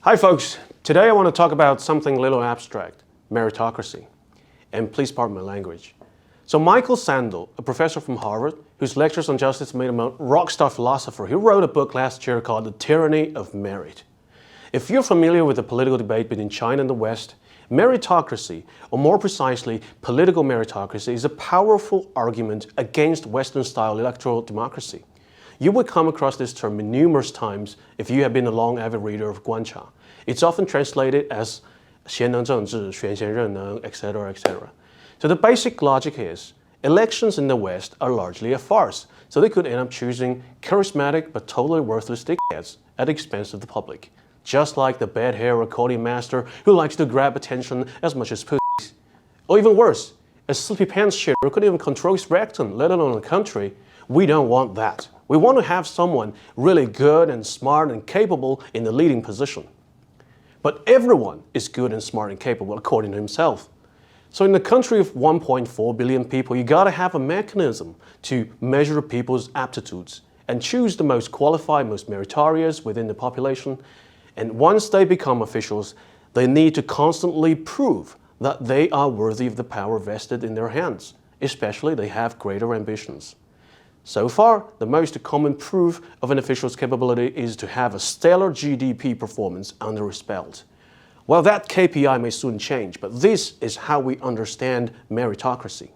Hi folks, today I want to talk about something a little abstract, meritocracy. And please pardon my language. So Michael Sandel, a professor from Harvard, whose lectures on justice made him a rockstar philosopher, he wrote a book last year called The Tyranny of Merit. If you're familiar with the political debate between China and the West, meritocracy, or more precisely, political meritocracy, is a powerful argument against Western-style electoral democracy. You would come across this term numerous times if you have been a long avid reader of Guancha. It's often translated as 贤能政治, 选贤任能, etc., etc. So the basic logic is, elections in the West are largely a farce, so they could end up choosing charismatic but totally worthless dickheads at the expense of the public. Just like the bad hair accordion master who likes to grab attention as much as pussies. Or even worse, a sleepy pants shitter who couldn't even control his rectum, let alone a country. We don't want that. We want to have someone really good and smart and capable in the leading position. But everyone is good and smart and capable according to himself. So in a country of 1.4 billion people, you gotta have a mechanism to measure people's aptitudes and choose the most qualified, most meritorious within the population. And once they become officials, they need to constantly prove that they are worthy of the power vested in their hands, especially they have greater ambitions. So far, the most common proof of an official's capability is to have a stellar GDP performance under his belt. Well, that KPI may soon change, but this is how we understand meritocracy.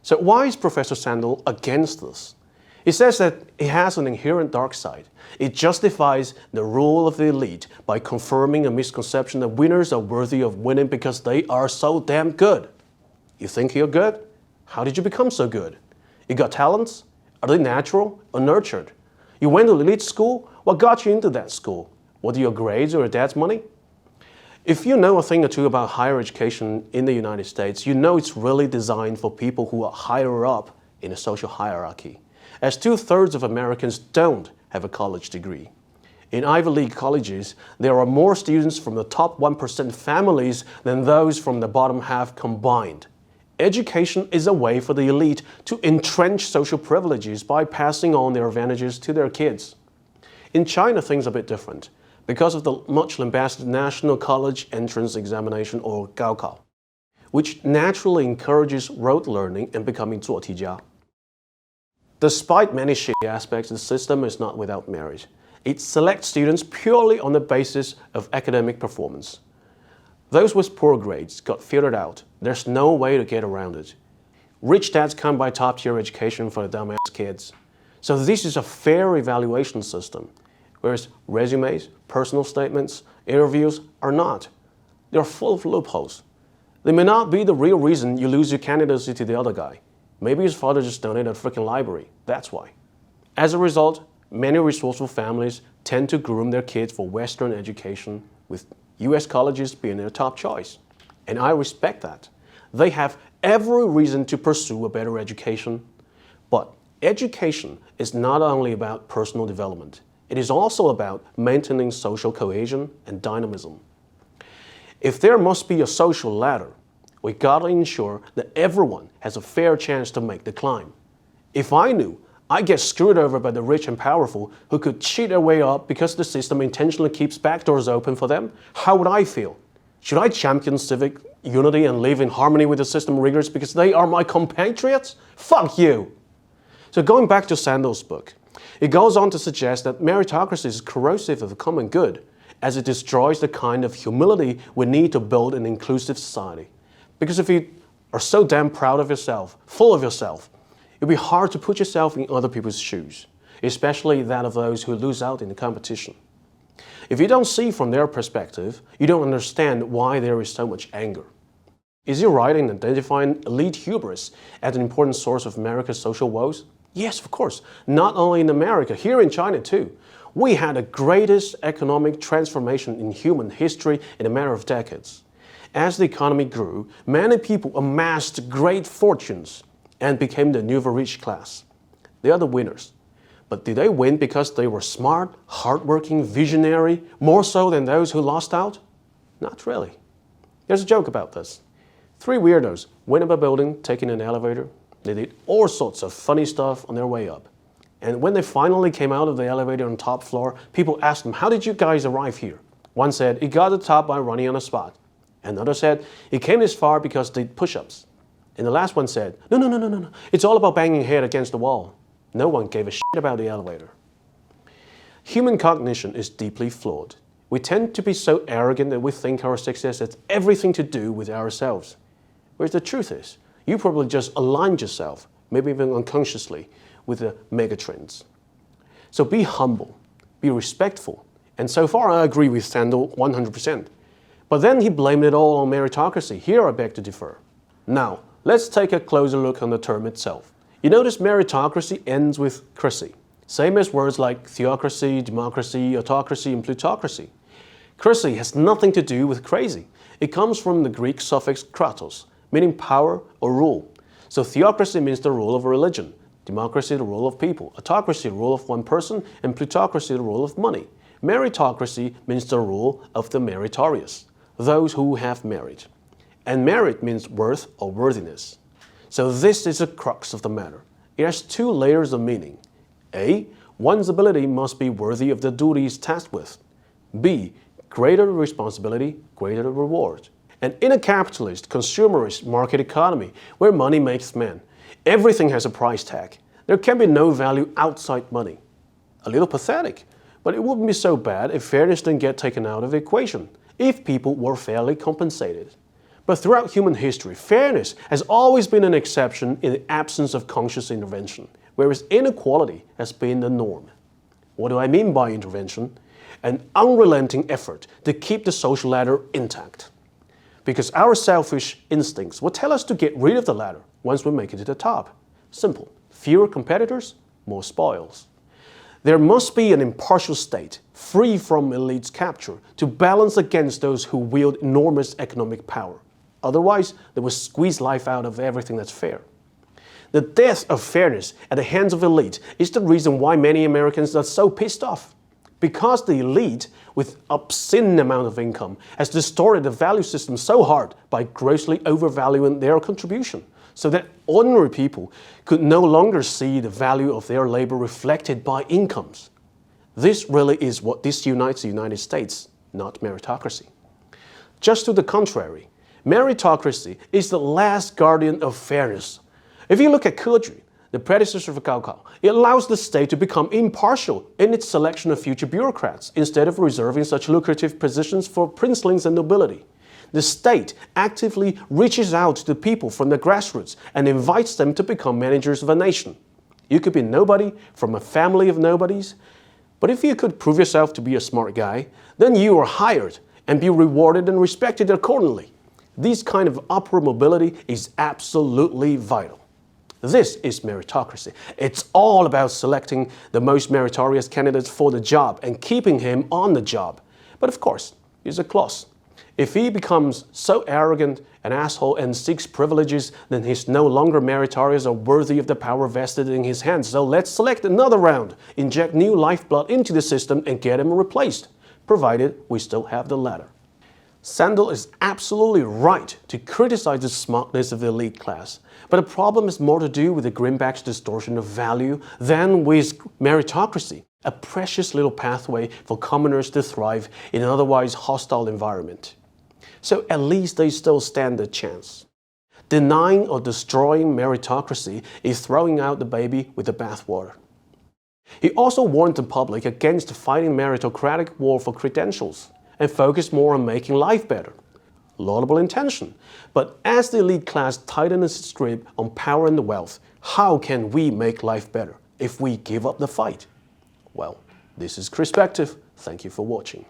So why is Professor Sandel against this? He says that it has an inherent dark side. It justifies the rule of the elite by confirming a misconception that winners are worthy of winning because they are so damn good. You think you're good? How did you become so good? You got talents? Are they natural or nurtured? You went to elite school? What got you into that school? What are your grades or your dad's money? If you know a thing or two about higher education in the United States, you know it's really designed for people who are higher up in a social hierarchy, as 2/3 of Americans don't have a college degree. In Ivy League colleges, there are more students from the top 1% families than those from the bottom half combined. Education is a way for the elite to entrench social privileges by passing on their advantages to their kids. In China, things are a bit different because of the much lambasted National College Entrance Examination, or Gaokao, which naturally encourages rote learning and becoming 做题家. Despite many shitty aspects, the system is not without merit. It selects students purely on the basis of academic performance. Those with poor grades got filtered out. There's no way to get around it. Rich dads can't buy top-tier education for the dumbass kids. So this is a fair evaluation system, whereas resumes, personal statements, interviews are not. They're full of loopholes. They may not be the real reason you lose your candidacy to the other guy. Maybe his father just donated a freaking library. That's why. As a result, many resourceful families tend to groom their kids for Western education, with US colleges being their top choice. And I respect that. They have every reason to pursue a better education. But education is not only about personal development. It is also about maintaining social cohesion and dynamism. If there must be a social ladder, we gotta ensure that everyone has a fair chance to make the climb. If I knew I get screwed over by the rich and powerful who could cheat their way up because the system intentionally keeps backdoors open for them, how would I feel? Should I champion civic unity and live in harmony with the system riggers because they are my compatriots? Fuck you! So going back to Sandel's book, it goes on to suggest that meritocracy is corrosive of the common good, as it destroys the kind of humility we need to build an inclusive society. Because if you are so damn proud of yourself, full of yourself, it'd be hard to put yourself in other people's shoes, especially that of those who lose out in the competition. If you don't see from their perspective, you don't understand why there is so much anger. Is he right in identifying elite hubris as an important source of America's social woes? Yes, of course. Not only in America, here in China too. We had the greatest economic transformation in human history in a matter of decades. As the economy grew, many people amassed great fortunes and became the new rich class. They are the winners. But did they win because they were smart, hardworking, visionary, more so than those who lost out? Not really. There's a joke about this. 3 weirdos went up a building, taking an elevator. They did all sorts of funny stuff on their way up. And when they finally came out of the elevator on the top floor, people asked them, how did you guys arrive here? One said he got to the top by running on the spot. Another said he came this far because he did push-ups. And the last one said, no, it's all about banging your head against the wall. No one gave a shit about the elevator. Human cognition is deeply flawed. We tend to be so arrogant that we think our success has everything to do with ourselves. Whereas the truth is, you probably just aligned yourself, maybe even unconsciously, with the megatrends. So be humble, be respectful, and so far I agree with Sandel 100%. But then he blamed it all on meritocracy. Here I beg to differ. Now, let's take a closer look on the term itself. You notice meritocracy ends with cracy, same as words like theocracy, democracy, autocracy, and plutocracy. Cracy has nothing to do with crazy. It comes from the Greek suffix kratos, meaning power or rule. So theocracy means the rule of a religion, democracy the rule of people, autocracy the rule of one person, and plutocracy the rule of money. Meritocracy means the rule of the meritorious, those who have merit. And merit means worth or worthiness. So this is the crux of the matter. It has two layers of meaning. A, one's ability must be worthy of the duties tasked with. B, greater the responsibility, greater the reward. And in a capitalist, consumerist market economy where money makes men, everything has a price tag. There can be no value outside money. A little pathetic, but it wouldn't be so bad if fairness didn't get taken out of the equation, if people were fairly compensated. But throughout human history, fairness has always been an exception in the absence of conscious intervention, whereas inequality has been the norm. What do I mean by intervention? An unrelenting effort to keep the social ladder intact. Because our selfish instincts will tell us to get rid of the ladder once we make it to the top. Simple. Fewer competitors, more spoils. There must be an impartial state, free from elites' capture, to balance against those who wield enormous economic power. Otherwise, they will squeeze life out of everything that's fair. The death of fairness at the hands of elite is the reason why many Americans are so pissed off. Because the elite, with obscene amount of income, has distorted the value system so hard by grossly overvaluing their contribution, so that ordinary people could no longer see the value of their labor reflected by incomes. This really is what disunites the United States, not meritocracy. Just to the contrary, meritocracy is the last guardian of fairness. If you look at Keju, the predecessor of Gaokao, it allows the state to become impartial in its selection of future bureaucrats instead of reserving such lucrative positions for princelings and nobility. The state actively reaches out to the people from the grassroots and invites them to become managers of a nation. You could be nobody from a family of nobodies, but if you could prove yourself to be a smart guy, then you are hired and be rewarded and respected accordingly. This kind of upward mobility is absolutely vital. This is meritocracy. It's all about selecting the most meritorious candidates for the job and keeping him on the job. But of course, there's a clause. If he becomes so arrogant, an asshole, and seeks privileges, then he's no longer meritorious or worthy of the power vested in his hands. So let's select another round, inject new lifeblood into the system and get him replaced, provided we still have the ladder. Sandel is absolutely right to criticize the smugness of the elite class, but the problem is more to do with the greenback's distortion of value than with meritocracy, a precious little pathway for commoners to thrive in an otherwise hostile environment. So at least they still stand a chance. Denying or destroying meritocracy is throwing out the baby with the bathwater. He also warned the public against fighting meritocratic war for credentials and focus more on making life better. Laudable intention, but as the elite class tightens its grip on power and wealth, how can we make life better if we give up the fight? Well, this is Perspective. Thank you for watching.